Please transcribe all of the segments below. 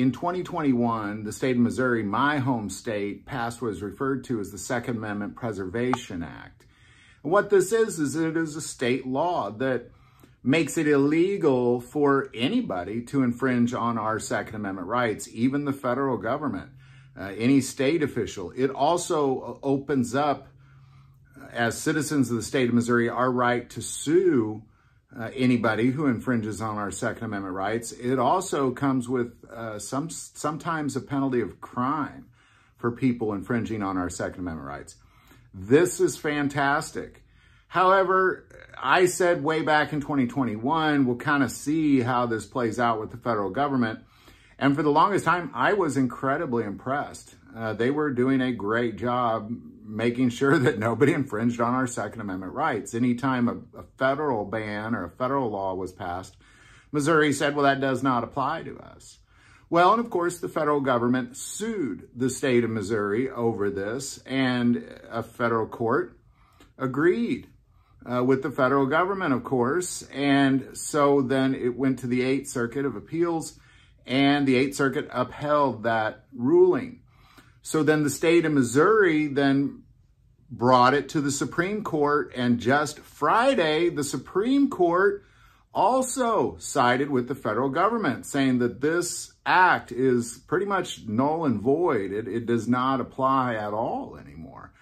in 2021, the state of Missouri, my home state, passed what is referred to as the Second Amendment Preservation Act. And what this is it is a state law that makes it illegal for anybody to infringe on our Second Amendment rights, even the federal government, any state official. It also opens up, as citizens of the state of Missouri, our right to sue anybody who infringes on our Second Amendment rights. It also comes with sometimes a penalty of crime for people infringing on our Second Amendment rights. This is fantastic. However, I said way back in 2021, we'll kind of see how this plays out with the federal government. And for the longest time, I was incredibly impressed. They were doing a great job making sure that nobody infringed on our Second Amendment rights. Anytime a federal ban or a federal law was passed, Missouri said, well, that does not apply to us. Well, and of course, the federal government sued the state of Missouri over this, and a federal court agreed with the federal government, of course. And so then it went to the 8th Circuit of Appeals, and the 8th Circuit upheld that ruling. So then the state of Missouri then brought it to the Supreme Court, and just Friday, the Supreme Court also sided with the federal government, saying that this act is pretty much null and void. It does not apply at all anymore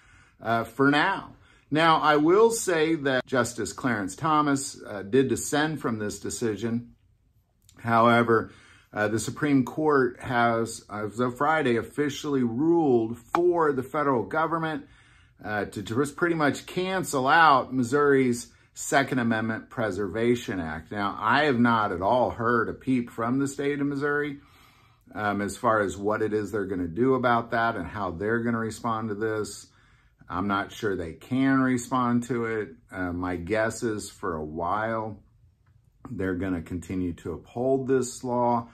for now. Now, I will say that Justice Clarence Thomas did dissent from this decision. However, the Supreme Court has, as of Friday, officially ruled for the federal government to just pretty much cancel out Missouri's Second Amendment Preservation Act. Now, I have not at all heard a peep from the state of Missouri as far as what it is they're going to do about that and how they're going to respond to this. I'm not sure they can respond to it. My guess is for a while, they're going to continue to uphold this law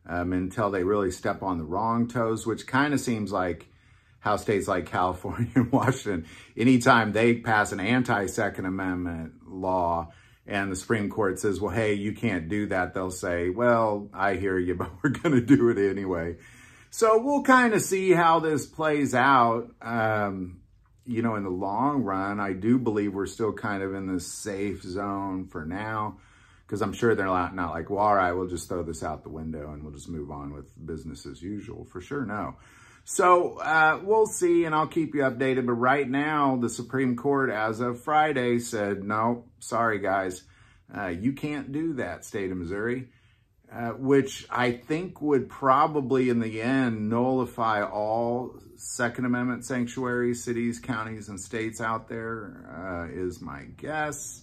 until they really step on the wrong toes, which kind of seems like how states like California and Washington, anytime they pass an anti-Second Amendment law and the Supreme Court says, well, hey, you can't do that, they'll say, well, I hear you, but we're going to do it anyway. So we'll kind of see how this plays out. You know, in the long run, I do believe we're still kind of in this safe zone for now, because I'm sure they're not like, well, all right, we'll just throw this out the window and we'll just move on with business as usual. For sure, no. So we'll see, and I'll keep you updated. But right now, the Supreme Court, as of Friday, said, no, sorry, guys, you can't do that, state of Missouri, which I think would probably, in the end, nullify all Second Amendment sanctuaries, cities, counties, and states out there, is my guess.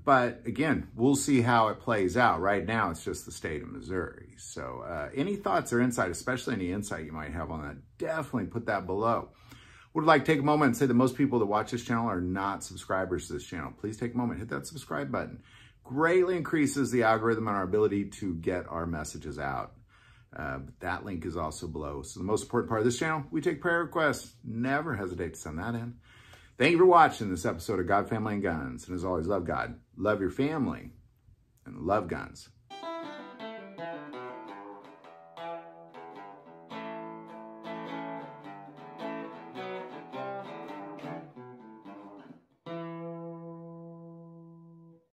But again, we'll see how it plays out. Right now, it's just the state of Missouri. So any thoughts or insight, especially any insight you might have on that, definitely put that below. Would like to take a moment and say that most people that watch this channel are not subscribers to this channel. Please take a moment, hit that subscribe button. Greatly increases the algorithm and our ability to get our messages out. That link is also below. So the most important part of this channel, we take prayer requests. Never hesitate to send that in. Thank you for watching this episode of God, Family, and Guns. And as always, love God, love your family, and love guns.